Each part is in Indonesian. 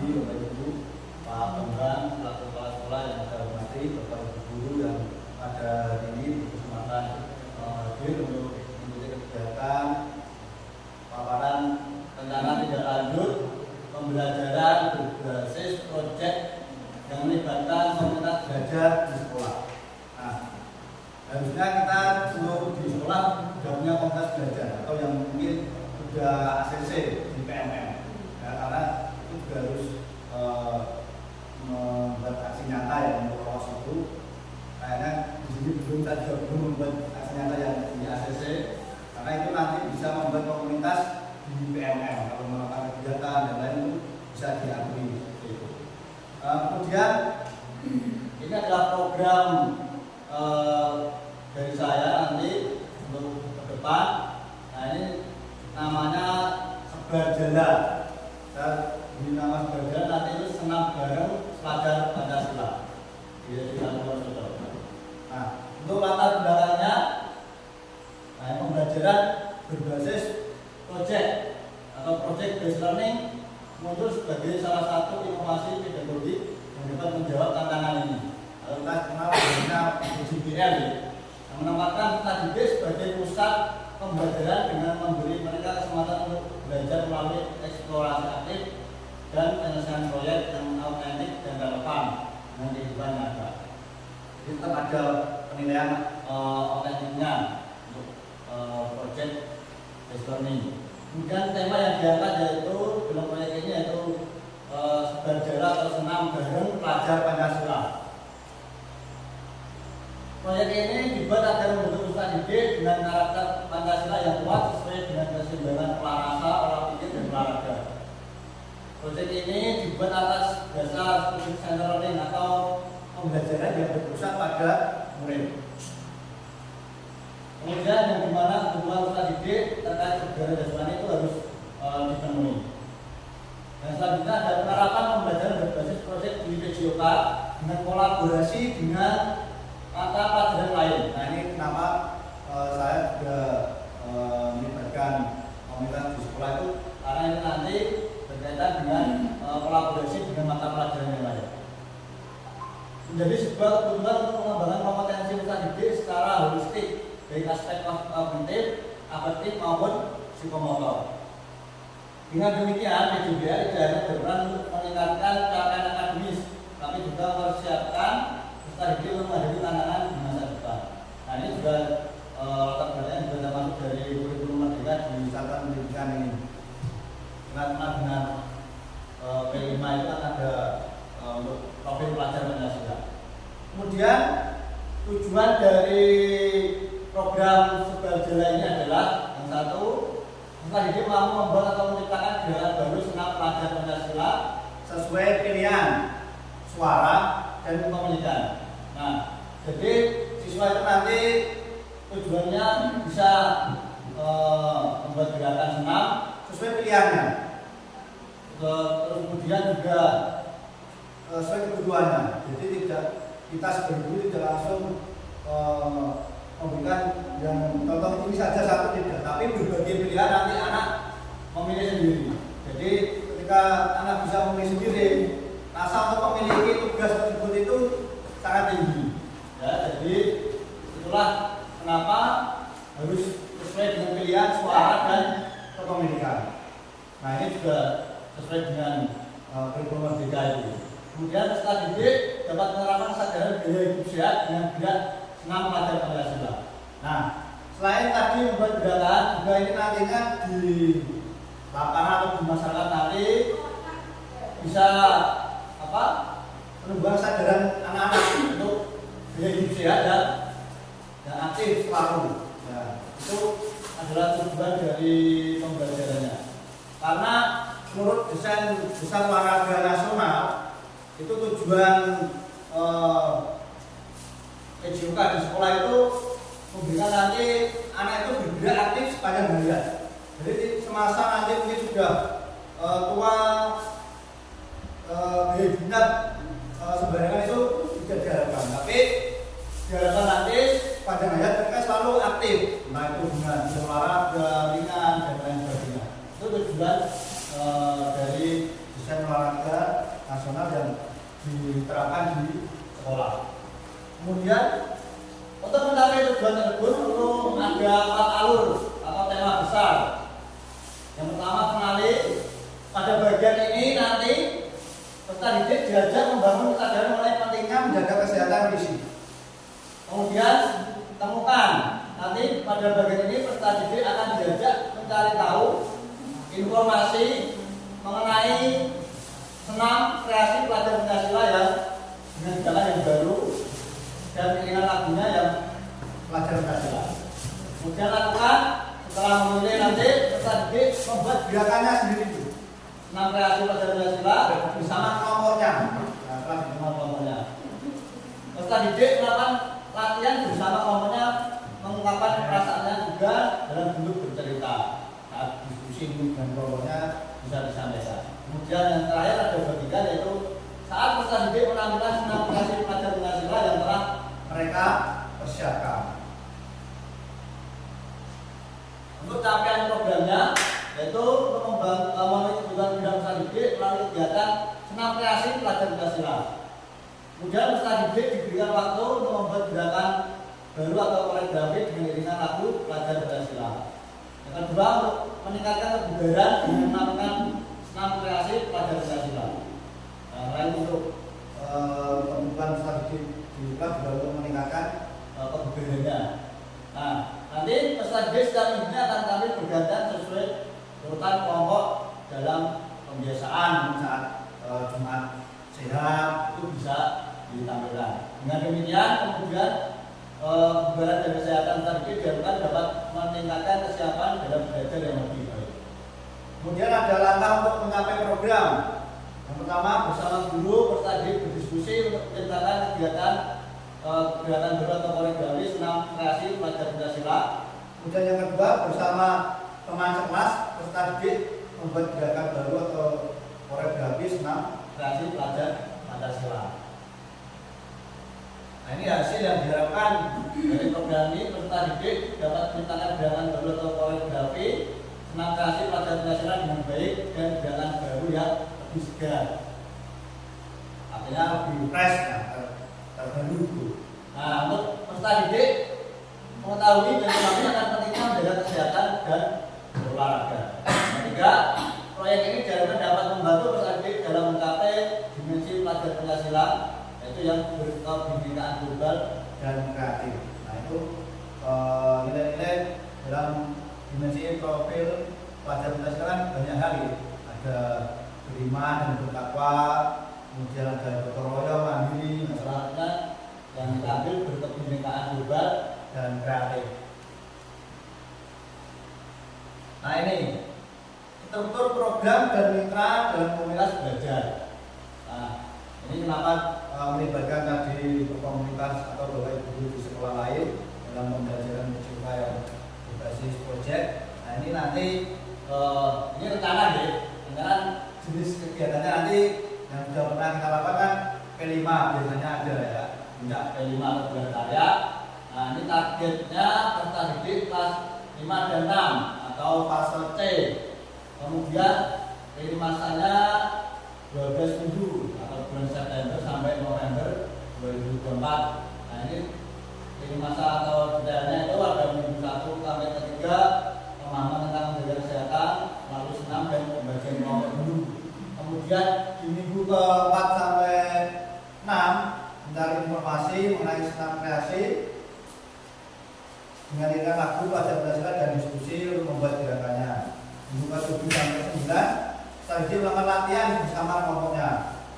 Andi, Bapak Ibu, Pak Bambang, pelaku kepala sekolah yang saya hormati, Bapak Ibu guru yang pada hari ini berkesempatan hadir untuk mengikuti kegiatan paparan rencana tindak lanjut pembelajaran berbasis proyek yang melibatkan komunitas belajar di sekolah. Nah, harusnya kita untuk di sekolah sudah punya komunitas belajar atau yang mungkin sudah ACC di PMM, ya, karena itu juga harus membuat aksi nyata yang untuk lolos itu. Kayaknya di sini belum membuat aksi nyata yang di ACC, karena itu nanti bisa membuat komunitas di PMM kalau melakukan kegiatan dan lain itu bisa diakui. Kemudian ini adalah program dari saya nanti untuk ke depan. Nah, ini namanya sebar jalan. Ini nama sebar jalan nanti itu senam bareng pelajar Pancasila. Nah, untuk latar belakangnya, nah, pembelajaran berbasis project atau project based learning muncul sebagai salah satu inovasi pedagogik yang dapat menjawab tantangan ini. Kalau kita kenal dengan PJBL, yang menempatkan peserta didik sebagai pusat pembelajaran dengan memberi mereka kesempatan untuk belajar melalui eksplorasi aktif dan penyelesaian proyek yang autentik dan relevan dengan kehidupan nyata. Jadi tetap ada penilaian autentiknya untuk project based learning. Kemudian tema yang diangkat yaitu dalam proyek ini yaitu sebar jalan atau senam bareng pelajar Pancasila. Proyek ini dibuat agar membentuk peserta didik dengan karakter Pancasila yang kuat sesuai dengan keseimbangan pola rasa, pola pikir, dan olahraga. Proyek ini dibuat atas dasar student centered learning atau pembelajaran yang berpusat pada murid. Kemudian yang dimana kebutuhan peserta didik terkait kebugaran jasmani itu harus dipenuhi. Dan selanjutnya ada penerapan pembelajaran berbasis proyek di PJOK dengan kolaborasi dengan mata pelajaran lain. Nah, ini kenapa saya juga melibatkan komunitas di sekolah itu, karena ini nanti berkaitan dengan kolaborasi dengan mata pelajaran yang lain. Menjadi sebuah kebutuhan untuk mengembangkan kompetensi peserta didik secara holistik dari aspek kognitif, afektif maupun psikomotor. Dengan demikian, PJBL tidak hanya berperan untuk meningkatkan capaian akademis, tapi juga mempersiapkan peserta didik untuk menghadapi tantangan di masa depan. Nah, ini juga latar belakangnya juga termasuk dari kurikulum merdeka di satuan pendidikan ini. Dengan P5 itu kan ada untuk profil pelajar Pancasila. Kemudian tujuan dari program sebar jalan ini adalah yang satu, peserta didik mampu membuat atau menciptakan gerakan baru senam pelajar Pancasila sesuai pilihan suara dan pemilihan. Nah, jadi siswa itu nanti tujuannya bisa membuat gerakan senam sesuai pilihannya. Terus kemudian juga sesuai kebutuhannya. Jadi tidak kita sebagai guru tidak langsung memberikan yang contoh ini saja satu, tidak, tapi berbagai pilihan nanti anak memilih sendiri. Jadi ketika anak bisa memilih sendiri, rasa untuk memiliki tugas tersebut itu sangat tinggi. Ya, jadi itulah kenapa harus sesuai dengan pilihan suara dan kepemilikan. Nah, ini juga sesuai dengan kurikulum merdeka itu. Kemudian peserta didik dapat menerapkan kesadaran gaya hidup sehat dengan gerak senam pelajar Pancasila. Nah, selain tadi membuat gerakan, juga ini nantinya di lapangan atau di masyarakat nanti bisa menumbuhkan kesadaran anak-anak untuk gaya hidup sehat dan aktif selalu. Nah, itu adalah tujuan dari pembelajarannya. Karena menurut desain besar olahraga nasional itu tujuan PJOK di sekolah itu memberikan nanti anak itu bergerak aktif sepanjang harian. Jadi semasa nanti mungkin sudah tua, gaya hidupnya sembarangan itu tidak diharapkan, tapi diharapkan nanti sepanjang harian mereka selalu aktif. Nah, itu dengan olahraga ringan dan lain sebagainya. Itu tujuan dari desain olahraga pada bagian ini nanti peserta didik diajak membangun kesadaran mengenai pentingnya menjaga kesehatan fisik. Kemudian temukan, nanti pada bagian ini peserta didik akan diajak mencari tahu informasi mengenai senam kreasi pelajar Pancasila yang dengan jalan yang baru dan iringan lagunya yang pelajar Pancasila. Kemudian lakukan setelah memilih nanti peserta didik membuat gerakannya sendiri dulu. Senam kreasi pelajar Pancasila bersama kelompoknya. Nah, bersama kelompoknya. Peserta didik melakukan latihan bersama kelompoknya, mengungkapkan perasaannya juga dalam bentuk bercerita. Saat diskusi dengan kelompoknya bisa disampaikan. Kemudian yang terakhir ada ketiga, yaitu saat peserta didik menampilkan senam kreasi pelajar Pancasila yang telah mereka persiapkan. Untuk capaian programnya, yaitu memenuhi kebutuhan bidang peserta didik melalui kegiatan senam kreasi pelajar Pancasila. Kemudian peserta didik diberikan waktu untuk membuat gerakan baru atau koreografi dengan iringan lagu pelajar Pancasila. Yang kedua, untuk meningkatkan kebugaran dengan melakukan senam kreasi pelajar Pancasila. Selain untuk kebutuhan peserta didik juga untuk meningkatkan kebugarannya. Nah, nanti peserta didik setiap minggunya akan tampil bergantian sesuai urutan kelompok dalam pembiasaan saat Jumat sehat itu bisa ditampilkan. Dengan demikian kemudian kebugaran dan kesehatan peserta didik diharapkan dapat meningkatkan kesiapan dalam belajar yang lebih baik. Kemudian ada langkah untuk mencapai program. Yang pertama, bersama guru peserta didik berdiskusi untuk menciptakan kegiatan baru atau koreografi senam kreasi pelajar Pancasila. Kemudian yang kedua, bersama teman sekelas peserta didik membuat gerakan baru atau koreografi senam kreasi pelajar Pancasila. Nah, ini hasil yang diharapkan dari program ini. Peserta didik dapat menciptakan gerakan baru atau koreografi senam kreasi pelajar Pancasila dengan baik dan gerakan baru yang lebih segar. Artinya lebih fresh, terbaru itu. Nah, untuk peserta didik mengetahui dan memahami akan pentingnya menjaga kesehatan dan berolahraga. Ketiga, proyek ini diharapkan dapat membantu peserta didik dalam mencapai dimensi pelajar Pancasila, yaitu yang berkebinekaan global dan kreatif. Nah, itu nilai-nilai dalam dimensi profil pelajar Pancasila kan banyak hal ya. Ada beriman dan bertakwa, kemudian ada gotong royong, mandiri, masalahnya yang diambil berkebinekaan global dan kreatif. Nah, ini struktur program dan mitra dalam komunitas belajar. Nah, ini kenapa melibatkan tadi komunitas atau bapak ibu di sekolah lain dalam pembelajaran juga yang berbasis proyek. Nah, ini nanti ini rencana ya, rencana jenis kegiatannya nanti yang sudah pernah kita lakukan P5 biasanya ada ya, puncak P5 atau bulan karya. Nah, ini targetnya peserta didik kelas 5 dan 6 atau fase C. Kemudian ini masanya 12 minggu atau bulan September sampai November 2024. Nah, ini masa atau detailnya itu ada minggu 1 sampai 3 pemahaman tentang menjaga kesehatan melalui senam dan pembagian kelompok dulu. Kemudian di minggu ke-4 sampai 6 mencari informasi mengenai senam kreasi dengan iringan lagu pelajar Pancasila dan diskusi untuk membuat gerakannya. Minggu ke-7 sampai 9 strategi melakukan latihan bersama kelompoknya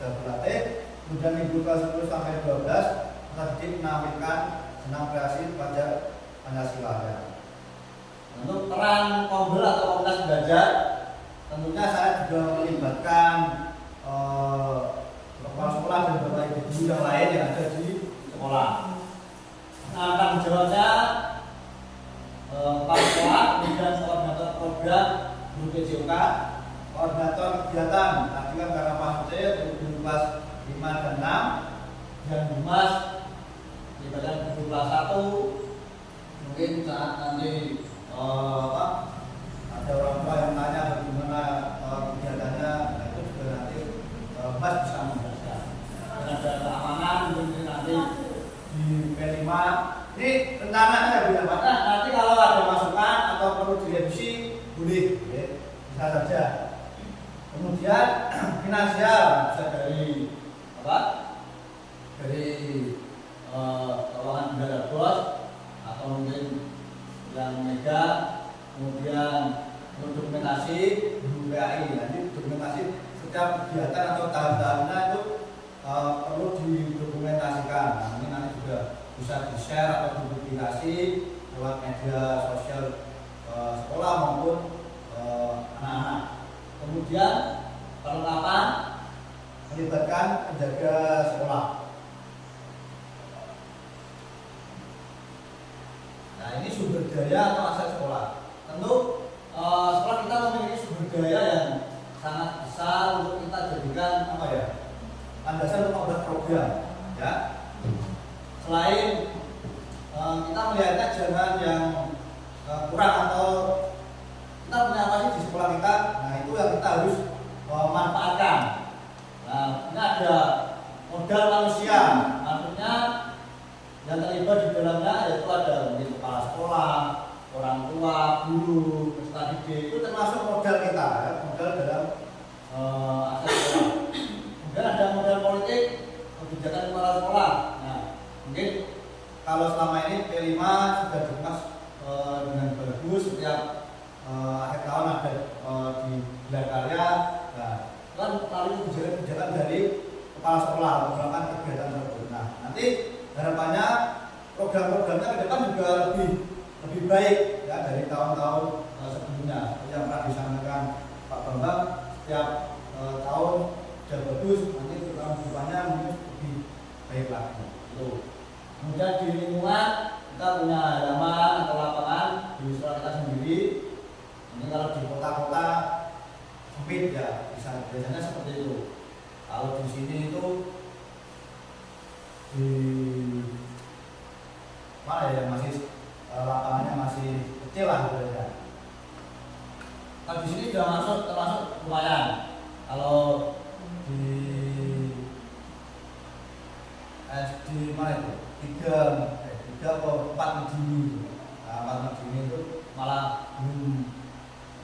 dan berlatih. Kemudian minggu ke-10 sampai 12 strategi menampilkan senam kreasi pelajar Pancasila. Untuk peran kombel atau komunitas belajar, tentunya saya juga melibatkan kepala sekolah dan bapak ibu guru yang lain yang ada di sekolah. Nah, tanggung jawabnya kepala sekolah, kemudian koordinator program guru PJOK, koordinator kegiatan. Tadi kan karena Pak C guru kelas 5 dan 6, dan Humas melibatkan guru kelas 1. Mungkin saat nanti ada orang tua yang tanya bagaimana kegiatannya, itu juga nanti Mas bisa menjelaskan. Dan ada keamanan mungkin nanti di P5. Ini rencananya ya Pak. Nah, nanti kalau ada masukan atau perlu direvisi boleh, ya, bisa saja. Kemudian Kemudian finansial bisa dari apa? Dari keuangan bendahara bos atau mungkin yang megang. Kemudian untuk dokumentasi BPAI, nanti dokumentasi setiap kegiatan atau tahap-tahapnya itu perlu didokumentasikan. Nah, ini nanti juga bisa di-share atau dipublikasi lewat media sosial sekolah maupun anak-anak. Kemudian perlengkapan melibatkan penjaga sekolah. Nah, ini sumber daya atau aset sekolah. Tentu sekolah kita memiliki sumber daya yang sangat besar untuk kita jadikan apa ya, landasan untuk membuat program. Ya, selain kita melihatnya jangan yang kurang atau kita punya apa sih di sekolah kita. Nah, itu yang kita harus manfaatkan. Nah, ini ada modal manusia, maksudnya yang terlibat di dalamnya yaitu ada mungkin kepala sekolah, orang tua, guru, peserta didik, itu termasuk modal kita, ya, modal dalam aset sekolah. Kemudian ada modal politik, kebijakan kepala sekolah. Nah, mungkin kalau selama ini P5 sudah dikemas dengan bagus, setiap akhir tahun ada di gelar karya. Nah, kan melalui kebijakan dari kepala sekolah melakukan kegiatan tersebut. Nah, nanti harapannya program-programnya ke depan juga lebih baik ya dari tahun-tahun sebelumnya. Yang pernah disampaikan Pak Bambang, setiap tahun sudah bagus, nanti tahun depannya mungkin lebih baik lagi. Gitu. Kemudian di lingkungan kita punya halaman atau lapangan di sekolah kita sendiri. Ini kalau di kota-kota sempit ya, biasanya seperti itu. Kalau di sini itu di mana ya, masih lapangannya masih kecil lah gitu ya. Kalau di sini sudah termasuk lumayan. Kalau di SD mana itu? 3 atau 4 Juni. Nah, 4 Juni itu malah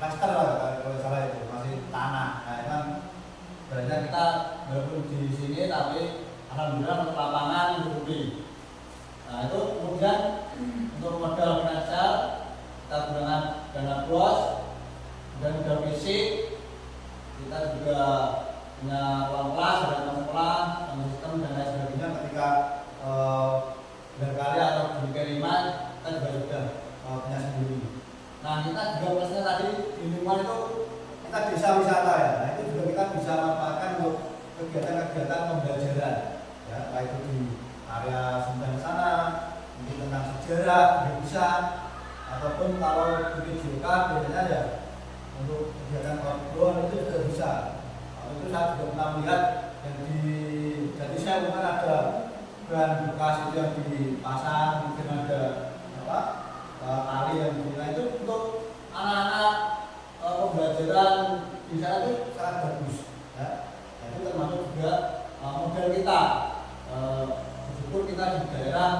plaster lah kalau salah, itu masih tanah. Nah, kan berarti kita walaupun di sini tapi alhamdulillah untuk lapangan lebih. Nah, itu kemudian untuk modal finansial kita gunakan dana bos dan modal fisik. Kita juga punya ruang kelas, ada sekolah, sama sistem dan lain sebagainya. Ketika berkarya atau di P5 kita juga sudah punya sendiri. Nah, kita juga plusnya tadi di lingkungan itu kita desa wisata ya. Nah, itu juga kita bisa manfaatkan untuk kegiatan-kegiatan pembelajaran ya, baik itu di area Sumedang sana, mungkin tentang sejarah, bisa, ataupun kalau di Jogja biasanya ya untuk kegiatan outdoor itu juga bisa. Kalau itu saya juga pernah melihat yang jadi saya bukan ada bahan bekas itu yang dipasang, mungkin ada apa tali yang dinilai itu untuk anak-anak pembelajaran di sana itu sangat bagus ya. Nah, itu termasuk juga model kita meskipun kita di daerah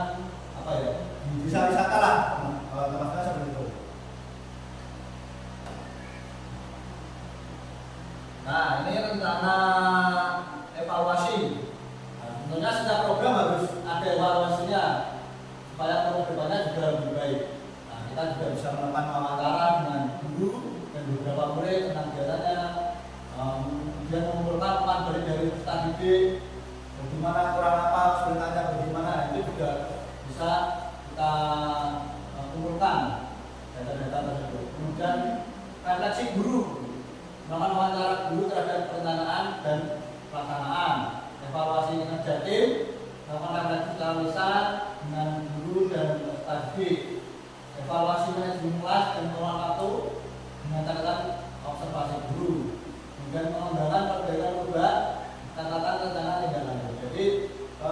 apa ya, di desa wisata lah teman-teman seperti itu. Nah, ini rencana evaluasi. Nah, tentunya setiap program harus ada evaluasinya supaya kedepannya juga lebih baik. Nah, kita juga bisa melakukan wawancara dengan guru dan beberapa murid tentang kegiatannya, kemudian mengumpulkan materi dari peserta didik, bagaimana kurang apa, kesulitannya bagaimana, itu juga bisa kita kumpulkan data-data tersebut. Kemudian refleksi guru, melakukan wawancara guru terhadap perencanaan dan pelaksanaan, evaluasi kinerja tim, melakukan refleksi secara lisan dengan guru dan peserta didik, evaluasi manajemen kelas dan pengelolaan waktu dengan catatan observasi guru, kemudian pengembangan perbaikan perubahan, catatan rencana tindak lanjut. Jadi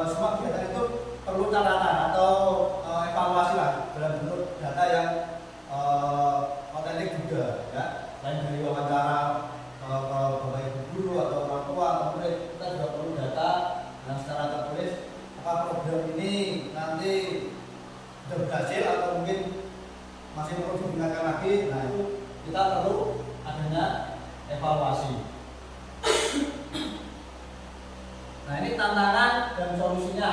semua kegiatan itu perlu catatan atau evaluasi lah dalam bentuk data yang otentik juga ya. Selain dari wawancara bapak ibu guru atau orang tua atau murid, kita juga perlu data yang secara tertulis apakah program ini nanti sudah berhasil atau mungkin masih perlu digunakan lagi. Nah, itu kita perlu adanya evaluasi. Nah ini tantangan dan solusinya.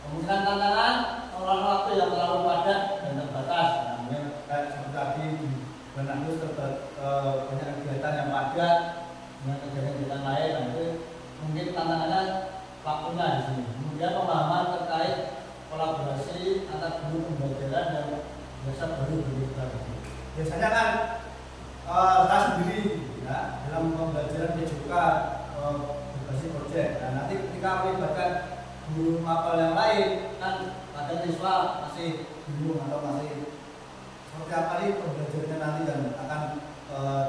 Kemungkinan tantangan pengelolaan waktu yang terlalu padat dan terbatas. Nah, mungkin kayak seperti tadi di Bandung banyak kegiatan yang padat dengan kegiatan lain. Nah itu mungkin tantangannya waktunya di sini. Kemudian pemahaman terkait kolaborasi antar guru pembelajaran dan biasa baru berbeda. Biasanya kan saya sendiri ya, dalam pembelajaran juga berbasis proyek. Nah nanti ketika melibatkan guru mapel yang lain kan ada siswa masih bingung atau masih seperti apa nih pembelajarannya nanti dan akan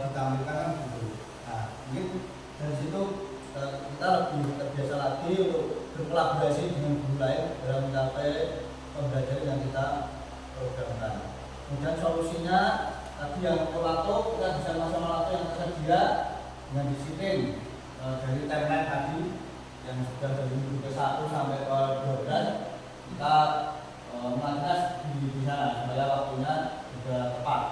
ditampilkan kan gitu. Nah mungkin dari situ kita lebih terbiasa lagi untuk berkolaborasi dengan guru lain dalam mencapai pembelajaran yang kita programkan. Kemudian solusinya tadi yang kolato, kita bisa masang kolato yang tersedia dengan disiplin dari timeline tadi yang sudah dari minggu ke-1 sampai ke 12 kita melakukan di sana supaya waktunya juga tepat.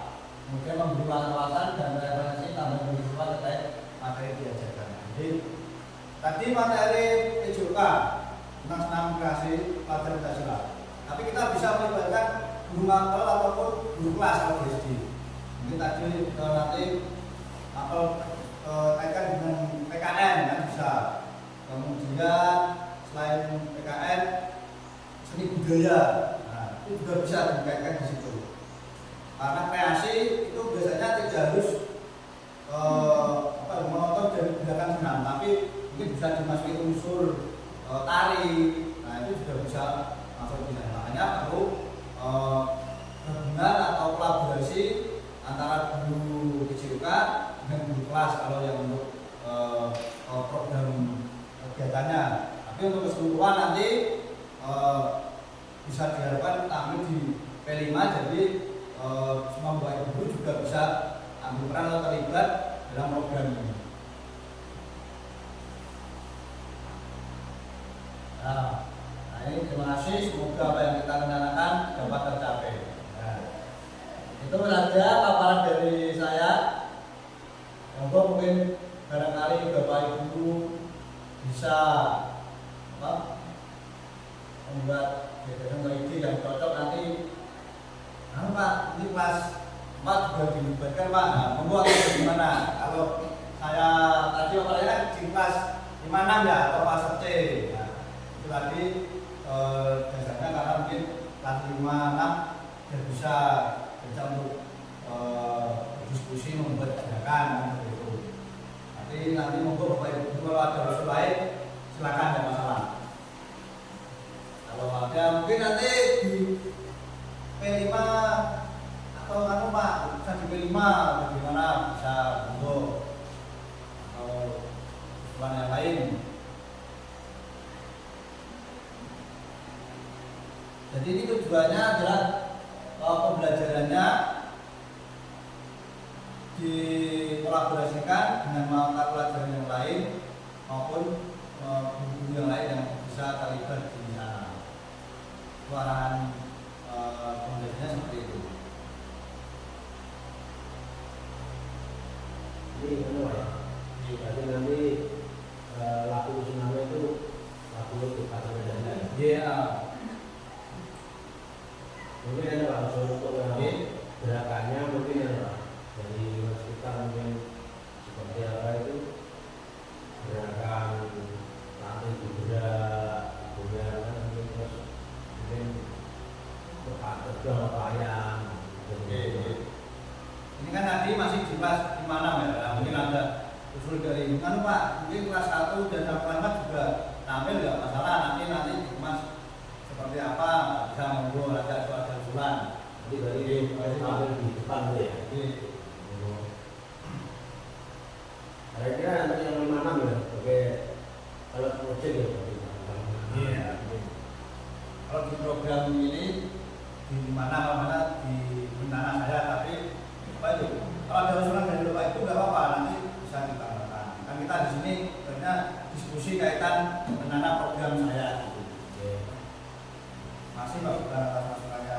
Kemudian memberi wawasan dan referensi tambahan bagi siswa terkait materi diajarkan. Jadi tadi materi PJOK tentang senam kreasi pelajaran Pancasila. Tapi kita bisa melibatkan guru mapel ataupun guru kelas atau BSD. Mungkin tadi nanti mapel kaitkan dengan PKN kan bisa. Kemudian selain PKN seni budaya, nah, itu juga bisa dikaitkan di situ. Karena kreasi itu biasanya tidak harus menonton dari gerakan senam, tapi mungkin bisa dimasuki unsur tari. Nah itu juga bisa masuk di sana. Makanya perlu gabungan atau kolaborasi antara guru PJOK dengan guru kelas kalau yang untuk program kegiatannya. Tapi untuk keseluruhan nanti bisa diharapkan tampil di P5, jadi semua bapak guru juga bisa ambil peran atau terlibat dalam program ini. Nah ini terima kasih, semoga apa yang kita rencanakan dapat tercapai. Nah, itu saja paparan dari saya. Mungkin barangkali bapak ibu bisa membuat ide yang cocok nanti. Pak, ini kelas 4 juga dilibatkan Pak. Nah, membuat gimana? Kalau saya tadi operasinya di kelas 56 ya atau kelas C. Nah, itu tadi dasarnya karena mungkin kelas 56 sudah bisa untuk diskusi membuat gerakan gitu. Nanti monggo bapak ibu kalau ada usul lain silakan, ada masalah. Kalau ada mungkin nanti di P5 atau anu Pak bisa di P5 bagaimana bisa monggo atau usulan yang lain. Jadi ini tujuannya adalah pembelajarannya dikolaborasikan dengan mata pelajaran yang lain maupun guru yang lain yang bisa terlibat di sana. Arahan pembelajarannya seperti itu. Ini ya. Jadi nanti laku tsunami itu laku untuk pasang dan Iya. Mungkin ada langsung untuk gerakannya mungkin ada dari kita mungkin seperti apa itu gerakan nanti bergerak kemudian mungkin berapa yang ini kan tadi masih di kelas 56 ya. Nah, mungkin ada usul dari kan Pak, mungkin kelas 1 dan kelas juga tampil nggak masalah, nanti Mas seperti apa bisa monggo ada usulan. Jadi dari tampil di depan ya. Kira-kira nanti yang 56 ya, pakai alat project ya. Iya. Kalau di program ini di mana di tanah saya, tapi Pak itu kalau ada usulan dari Bapak itu nggak apa-apa, nanti bisa ditambahkan. Kan kita di sini sebenarnya diskusi kaitan dengan program saya. Masih Pak sudah masukannya.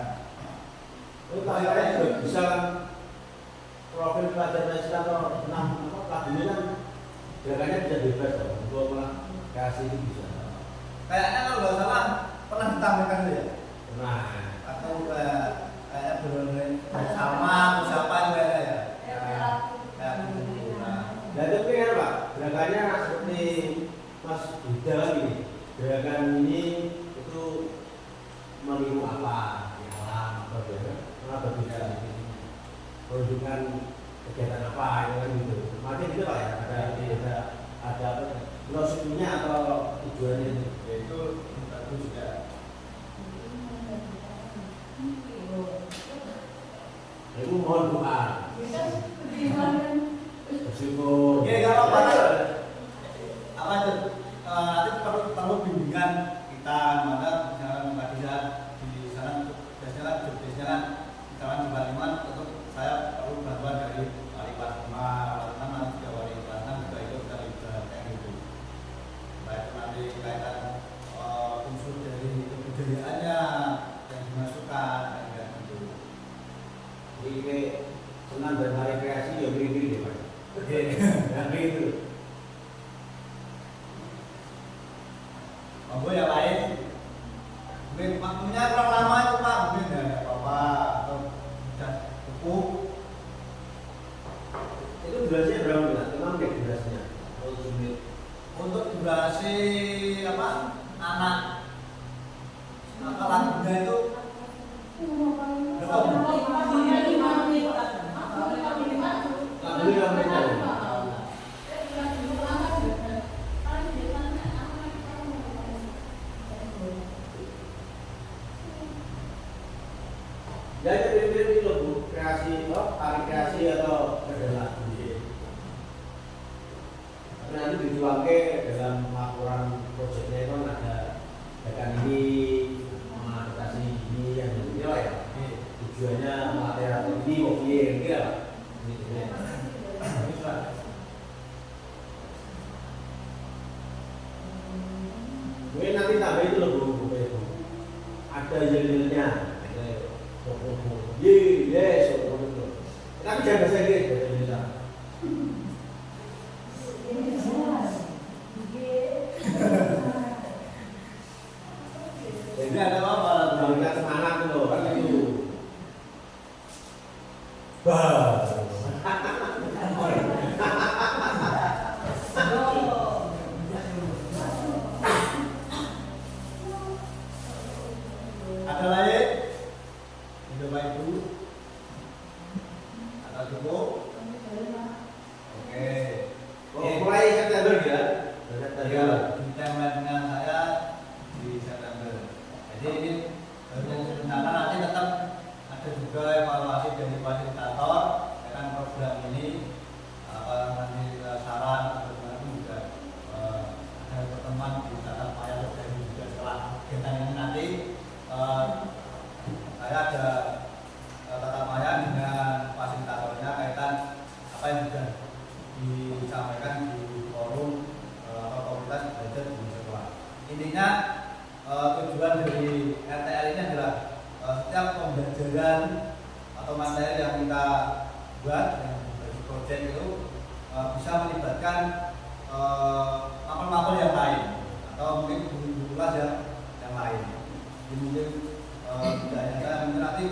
Itu kayaknya juga bisa kan profil pelajar Pancasila atau 6 apa lagunya kan gerakannya bisa bebas dong, untuk kreasi itu bisa. Kayaknya kalau nggak salah pernah ditampilkan tuh ya, Nah, atau kayak bersama siapa juga ada ya, kayak gitu. dan itu kan Pak, gerakannya seperti Mas Yuda ini, gerakan ini itu meniru apa di alam atau apa bisa menunjukkan kegiatan apa itu kan gitu. Macam itu Pak ya, ada apa filosofinya atau tujuannya itu. Yaitu bagus juga. Itu mohon doa. Bersyukur. Oke, kalau apa itu? Nanti perlu bimbingan kita, mana misalkan Mbak Diza di sana tugasnya kan misalkan di Baliman, untuk saya perlu bantuan dari wali kelas 5, nanti juga wali kelas 6 juga itu kita libat kayak gitu. Baik nanti kaitan unsur dari kebudayaannya yang dimasukkan kayak gitu. Jadi senang dan hari kreasi ya beri-beri deh Pak. Oke, Nah itu. monggo yang lain. Mungkin waktunya kurang lama itu Pak, mungkin ya nggak apa-apa atau sudah cukup. Itu durasinya berapa menit? Memang kayak durasinya. Untuk durasi apa anak lagunya itu berapa menit? Lagu ini yang mereka. Jadi beri-beri itu Bu, kreasi tari kreasi atau adalah tapi nanti dituangke dalam laporan proyeknya itu ada gerakan ini, mengatasi ini yang ini lah ya. Tujuannya materi ini, mobil ini lah. Mungkin nanti tambah itu loh Bu, ada yel-yelnya. Yes, tapi jangan bahasa Inggris, bahasa Indonesia. Jadi ada apa? Memberikan semangat itu loh, kan itu. Bah. Ada lain? Bapak Ibu, ada cukup? Oke. Mulai September ya. Ya, di timeline dengan saya di September. Jadi ini rencana nanti tetap ada juga evaluasi dari fasilitator dengan program ini. Nanti saran atau bagaimana juga ada pertemuan di tatap maya terjadi juga setelah kegiatan ini nanti. Saya ada tatap maya dengan fasilitatornya kaitan apa yang sudah disampaikan di forum atau komunitas belajar di sekolah. Intinya tujuan dari RTL ini adalah setiap pembelajaran atau materi yang kita buat yang dari proyek itu bisa melibatkan mapel-mapel yang lain atau mungkin guru-guru kelas yang lain. Jadi mungkin tidak hanya nanti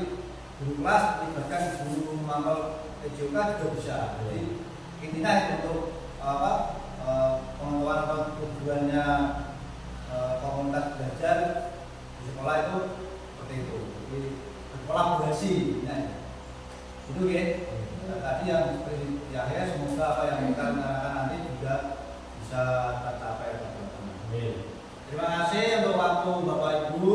guru kelas melibatkan guru mapel PJOK juga bisa. Jadi intinya itu untuk pengetahuan atau tujuannya komunitas belajar di sekolah itu seperti itu. Jadi berkolaborasi. Nah, itu ya. Tadi yang seperti di akhir semoga apa yang kita rencanakan nanti juga bisa tercapai. Terima kasih untuk waktu Bapak Ibu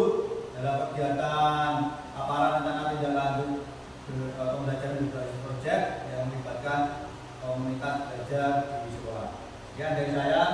dalam kegiatan paparan rencana tindak lanjut pembelajaran berbasis proyek yang melibatkan komunitas belajar di sekolah. Sekian dari saya.